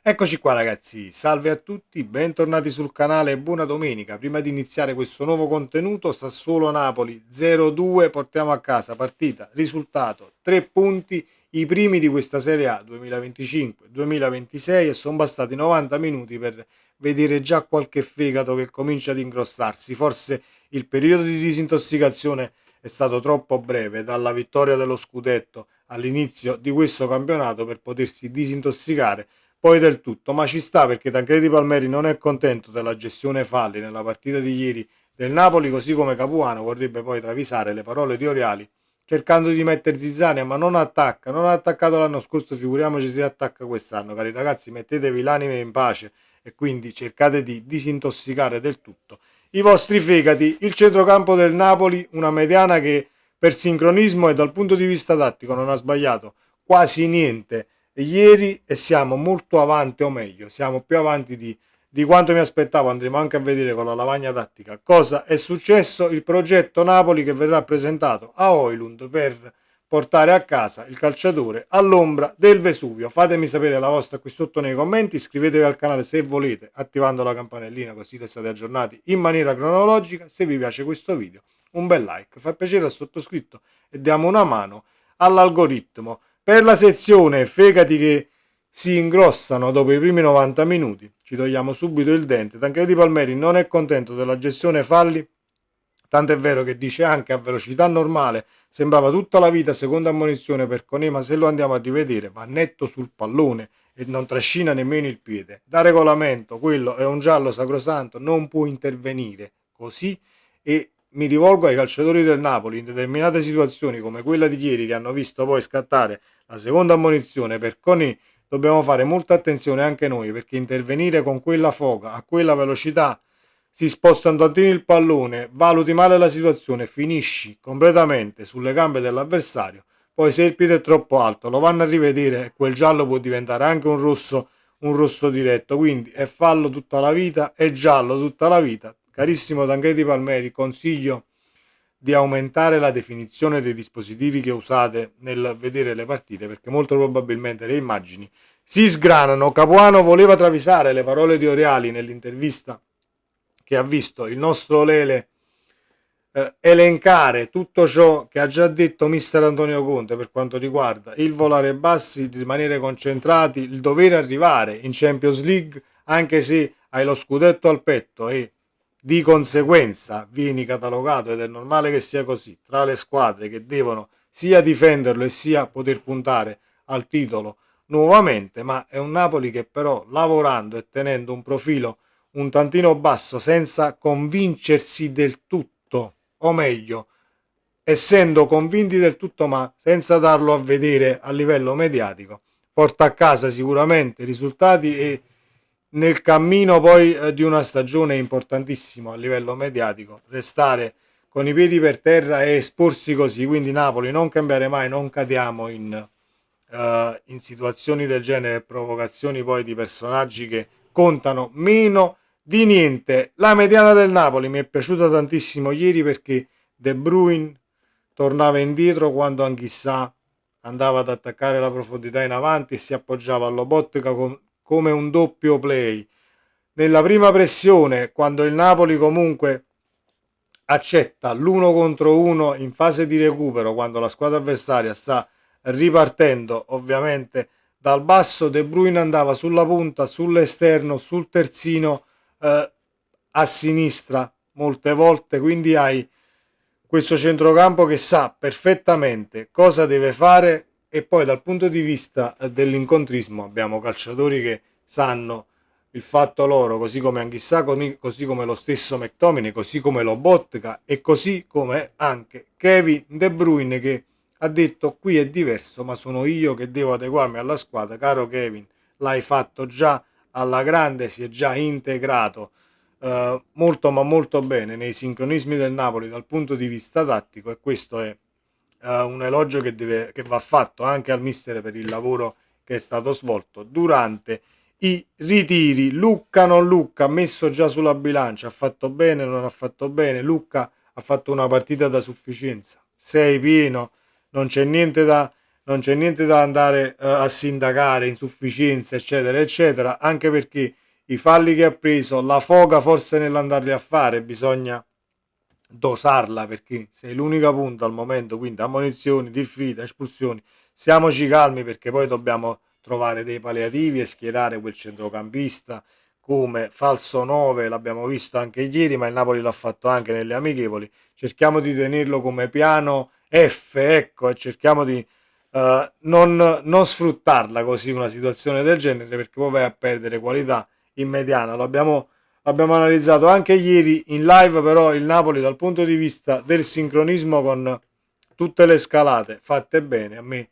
Eccoci qua ragazzi, salve a tutti, bentornati sul canale e buona domenica. Prima di iniziare questo nuovo contenuto, Sassuolo-Napoli 0-2, portiamo a casa partita, risultato, 3 punti, i primi di questa Serie A 2025-2026 e sono bastati 90 minuti per vedere già qualche fegato che comincia ad ingrossarsi. Forse il periodo di disintossicazione è stato troppo breve, dalla vittoria dello scudetto all'inizio di questo campionato per potersi disintossicare poi del tutto, ma ci sta perché Tancredi Palmeri non è contento della gestione falli nella partita di ieri del Napoli, così come Capuano vorrebbe poi travisare le parole di Oriali cercando di mettere zizzania, ma non attacca, non ha attaccato l'anno scorso, figuriamoci se attacca quest'anno, cari ragazzi, mettetevi l'anime in pace e quindi cercate di disintossicare del tutto i vostri fegati. Il centrocampo del Napoli, una mediana che per sincronismo e dal punto di vista tattico non ha sbagliato quasi niente ieri e siamo molto avanti, o meglio, siamo più avanti di quanto mi aspettavo. Andremo anche a vedere con la lavagna tattica cosa è successo. Il progetto Napoli che verrà presentato a Oilund per portare a casa il calciatore all'ombra del Vesuvio. Fatemi sapere la vostra qui sotto nei commenti, iscrivetevi al canale se volete attivando la campanellina così restate aggiornati in maniera cronologica. Se vi piace questo video un bel like, fa piacere al sottoscritto e diamo una mano all'algoritmo. Per la sezione fegati che si ingrossano dopo i primi 90 minuti, ci togliamo subito il dente. Tancredi Palmeri non è contento della gestione falli, tant'è vero che dice anche a velocità normale sembrava tutta la vita seconda ammonizione per Conè, ma se lo andiamo a rivedere va netto sul pallone e non trascina nemmeno il piede. Da regolamento quello è un giallo sacrosanto, non può intervenire così. E mi rivolgo ai calciatori del Napoli in determinate situazioni come quella di ieri che hanno visto poi scattare la seconda ammonizione per Conè. Dobbiamo fare molta attenzione anche noi perché intervenire con quella foga a quella velocità, si sposta un tantino il pallone, valuti male la situazione, finisci completamente sulle gambe dell'avversario. Poi se il piede è troppo alto lo vanno a rivedere e quel giallo può diventare anche un rosso diretto. Quindi è fallo tutta la vita, è giallo tutta la vita. Carissimo Tancredi Palmeri, consiglio di aumentare la definizione dei dispositivi che usate nel vedere le partite perché molto probabilmente le immagini si sgranano. Capuano voleva travisare le parole di Oriali nell'intervista che ha visto il nostro Lele elencare tutto ciò che ha già detto mister Antonio Conte per quanto riguarda il volare bassi, il rimanere concentrati, il dover arrivare in Champions League anche se hai lo scudetto al petto e di conseguenza vieni catalogato, ed è normale che sia così, tra le squadre che devono sia difenderlo e sia poter puntare al titolo nuovamente. Ma è un Napoli che però lavorando e tenendo un profilo un tantino basso senza convincersi del tutto, o meglio essendo convinti del tutto ma senza darlo a vedere a livello mediatico, porta a casa sicuramente risultati e nel cammino poi di una stagione importantissima a livello mediatico restare con i piedi per terra e esporsi così. Quindi Napoli, non cambiare mai, non cadiamo in situazioni del genere, provocazioni poi di personaggi che contano meno di niente. La mediana del Napoli mi è piaciuta tantissimo ieri perché De Bruyne tornava indietro quando Anghissà andava ad attaccare la profondità in avanti e si appoggiava all'Lobotka come un doppio play. Nella prima pressione, quando il Napoli comunque accetta l'uno contro uno in fase di recupero, quando la squadra avversaria sta ripartendo ovviamente dal basso, De Bruyne andava sulla punta, sull'esterno, sul terzino, a sinistra molte volte, quindi hai questo centrocampo che sa perfettamente cosa deve fare. E poi dal punto di vista dell'incontrismo abbiamo calciatori che sanno il fatto loro, così come Anghissà, così come lo stesso McTominay, così come Lobotka e così come anche Kevin De Bruyne, che ha detto qui è diverso ma sono io che devo adeguarmi alla squadra. Caro Kevin, l'hai fatto già alla grande, si è già integrato molto ma molto bene nei sincronismi del Napoli dal punto di vista tattico, e questo è un elogio che va fatto anche al mister per il lavoro che è stato svolto durante i ritiri. Lucca non Lucca, messo già sulla bilancia, ha fatto bene, non ha fatto bene. Lucca ha fatto una partita da sufficienza, sei pieno, non c'è niente da, non c'è niente da andare a sindacare, insufficienza, eccetera, eccetera, anche perché i falli che ha preso, la foga forse nell'andarli a fare, bisogna dosarla, perché sei l'unica punta al momento, quindi ammonizioni, diffida, espulsioni, siamoci calmi perché poi dobbiamo trovare dei palliativi e schierare quel centrocampista come falso 9, l'abbiamo visto anche ieri, ma il Napoli l'ha fatto anche nelle amichevoli, cerchiamo di tenerlo come piano F, ecco, e cerchiamo di non sfruttarla così una situazione del genere, perché poi vai a perdere qualità in mediana. L'abbiamo analizzato anche ieri in live, però il Napoli dal punto di vista del sincronismo con tutte le scalate fatte bene, a me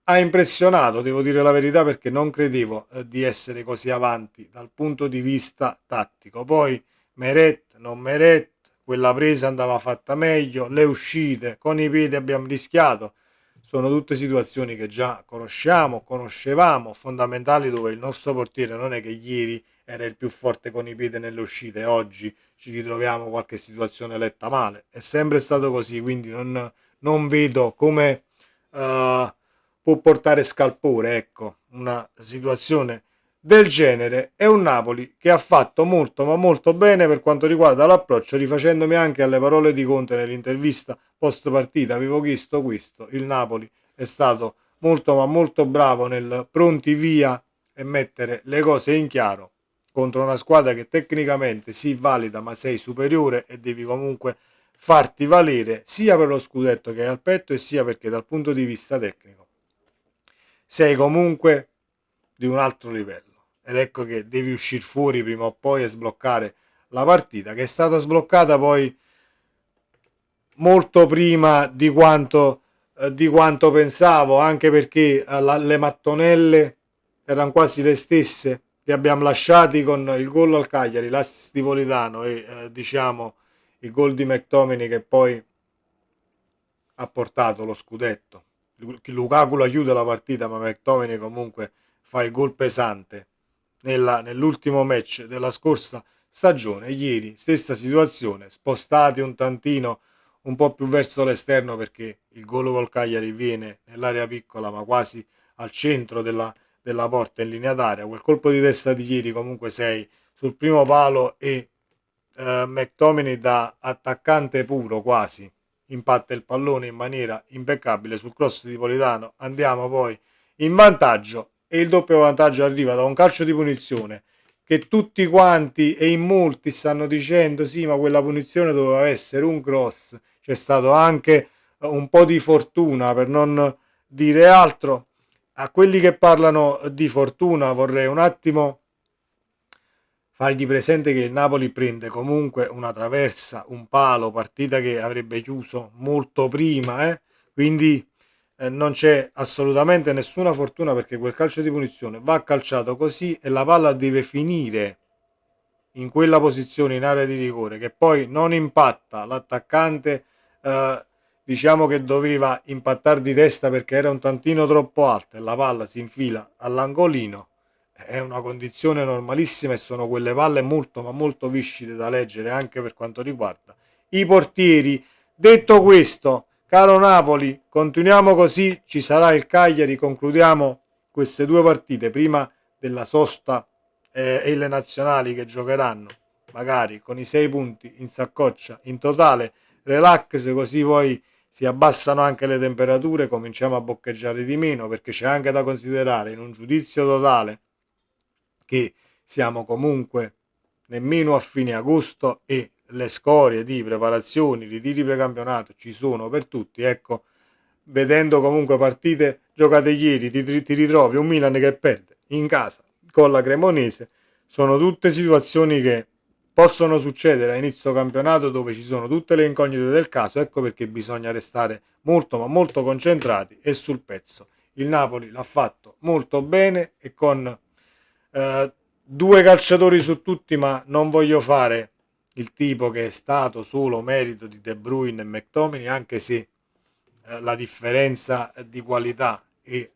ha impressionato, devo dire la verità, perché non credevo di essere così avanti dal punto di vista tattico. Poi Meret, non Meret, quella presa andava fatta meglio, le uscite, con i piedi abbiamo rischiato, sono tutte situazioni che già conoscevamo, fondamentali, dove il nostro portiere non è che ieri era il più forte con i piedi nelle uscite, oggi ci ritroviamo qualche situazione letta male, è sempre stato così, quindi non vedo come può portare scalpore, ecco, una situazione del genere. È un Napoli che ha fatto molto ma molto bene per quanto riguarda l'approccio, rifacendomi anche alle parole di Conte nell'intervista post partita. Avevo chiesto questo, il Napoli è stato molto ma molto bravo nel pronti via e mettere le cose in chiaro contro una squadra che tecnicamente si valida, ma sei superiore e devi comunque farti valere sia per lo scudetto che hai al petto e sia perché dal punto di vista tecnico sei comunque di un altro livello, ed ecco che devi uscire fuori prima o poi e sbloccare la partita, che è stata sbloccata poi molto prima di quanto pensavo, anche perché le mattonelle erano quasi le stesse, li abbiamo lasciati con il gol al Cagliari, l'assist di Politano e diciamo il gol di McTominay che poi ha portato lo scudetto. Lukaku la chiude la partita, ma McTominay comunque fa il gol pesante nell'ultimo match della scorsa stagione. Ieri stessa situazione, spostati un tantino un po' più verso l'esterno, perché il gol col Cagliari viene nell'area piccola ma quasi al centro della porta in linea d'aria. Quel colpo di testa di ieri comunque sei sul primo palo e McTominay da attaccante puro quasi impatta il pallone in maniera impeccabile sul cross di Politano, andiamo poi in vantaggio e il doppio vantaggio arriva da un calcio di punizione che tutti quanti e in molti stanno dicendo sì, ma quella punizione doveva essere un cross, c'è stato anche un po' di fortuna, per non dire altro. A quelli che parlano di fortuna vorrei un attimo fargli presente che il Napoli prende comunque una traversa, un palo, partita che avrebbe chiuso molto prima, quindi non c'è assolutamente nessuna fortuna, perché quel calcio di punizione va calciato così e la palla deve finire in quella posizione in area di rigore, che poi non impatta l'attaccante, diciamo che doveva impattare di testa perché era un tantino troppo alta e la palla si infila all'angolino. È una condizione normalissima e sono quelle palle molto ma molto viscide da leggere anche per quanto riguarda i portieri. Detto questo, caro Napoli, continuiamo così, ci sarà il Cagliari, concludiamo queste due partite prima della sosta e le nazionali che giocheranno magari con i 6 punti in saccoccia in totale, relax, così poi si abbassano anche le temperature, cominciamo a boccheggiare di meno, perché c'è anche da considerare in un giudizio totale che siamo comunque nemmeno a fine agosto e le scorie di preparazioni, ritiri precampionato ci sono per tutti. Ecco, vedendo comunque partite giocate ieri, ti ritrovi un Milan che perde in casa con la Cremonese. Sono tutte situazioni che possono succedere a inizio campionato, dove ci sono tutte le incognite del caso. Ecco perché bisogna restare molto ma molto concentrati e sul pezzo. Il Napoli l'ha fatto molto bene e con due calciatori su tutti, ma non voglio fare il tipo che è stato solo merito di De Bruyne e McTominay, anche se la differenza di qualità e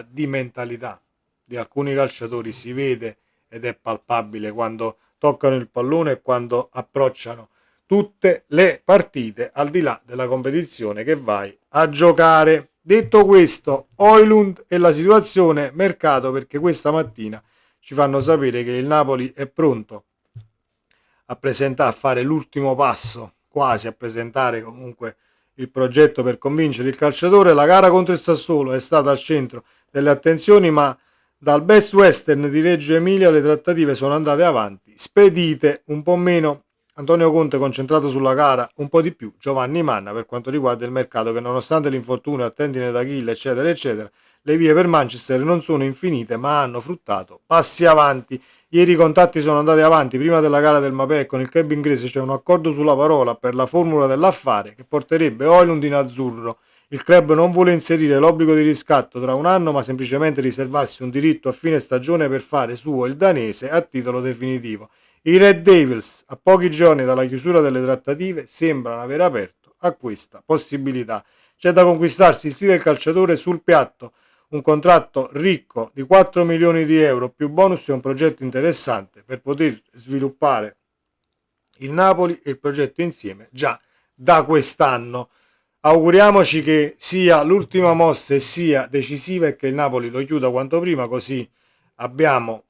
di mentalità di alcuni calciatori si vede ed è palpabile quando toccano il pallone e quando approcciano tutte le partite, al di là della competizione che vai a giocare. Detto questo, Højlund e la situazione mercato, perché questa mattina ci fanno sapere che il Napoli è pronto a fare l'ultimo passo, quasi a presentare comunque il progetto per convincere il calciatore. La gara contro il Sassuolo è stata al centro delle attenzioni, ma dal Best Western di Reggio Emilia le trattative sono andate avanti, spedite un po' meno Antonio Conte concentrato sulla gara, un po' di più Giovanni Manna per quanto riguarda il mercato, che nonostante l'infortunio a tendine d'Achille eccetera eccetera, le vie per Manchester non sono infinite ma hanno fruttato passi avanti. Ieri i contatti sono andati avanti prima della gara del Mapei, con il club inglese c'è un accordo sulla parola per la formula dell'affare che porterebbe Højlund in azzurro. Il club non vuole inserire l'obbligo di riscatto tra un anno, ma semplicemente riservarsi un diritto a fine stagione per fare suo il danese a titolo definitivo. I Red Devils, a pochi giorni dalla chiusura delle trattative, sembrano aver aperto a questa possibilità. C'è da conquistarsi il sì del calciatore sul piatto, un contratto ricco di 4 milioni di euro più bonus e un progetto interessante per poter sviluppare il Napoli e il progetto insieme già da quest'anno. Auguriamoci che sia l'ultima mossa e sia decisiva e che il Napoli lo chiuda quanto prima, così abbiamo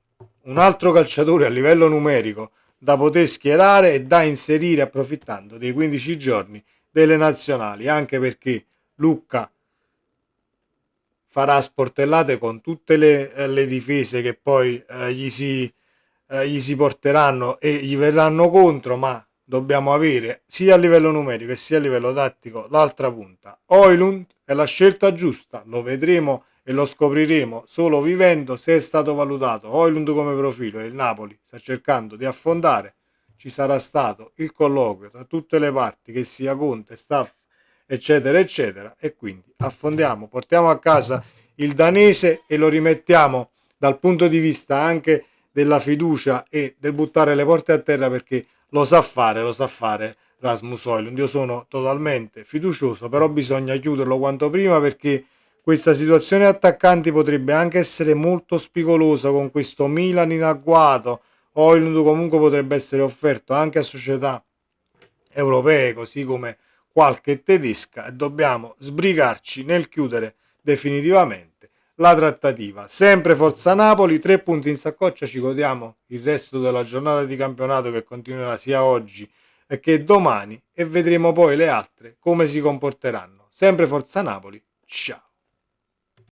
un altro calciatore a livello numerico da poter schierare e da inserire approfittando dei 15 giorni delle nazionali, anche perché Lucca farà sportellate con tutte le difese che poi gli si porteranno e gli verranno contro, ma dobbiamo avere sia a livello numerico che sia a livello tattico l'altra punta. Højlund è la scelta giusta, lo vedremo e lo scopriremo solo vivendo se è stato valutato Højlund come profilo e il Napoli sta cercando di affondare. Ci sarà stato il colloquio tra tutte le parti, che sia Conte, staff eccetera eccetera, e quindi affondiamo, portiamo a casa il danese e lo rimettiamo dal punto di vista anche della fiducia e del buttare le porte a terra, perché lo sa fare Rasmus Højlund. Io sono totalmente fiducioso, però bisogna chiuderlo quanto prima, perché questa situazione attaccanti potrebbe anche essere molto spigolosa con questo Milan in agguato. Højlund comunque potrebbe essere offerto anche a società europee, così come qualche tedesca, e dobbiamo sbrigarci nel chiudere definitivamente la trattativa. Sempre Forza Napoli, 3 punti in saccoccia, ci godiamo il resto della giornata di campionato che continuerà sia oggi che domani, e vedremo poi le altre come si comporteranno. Sempre Forza Napoli, ciao!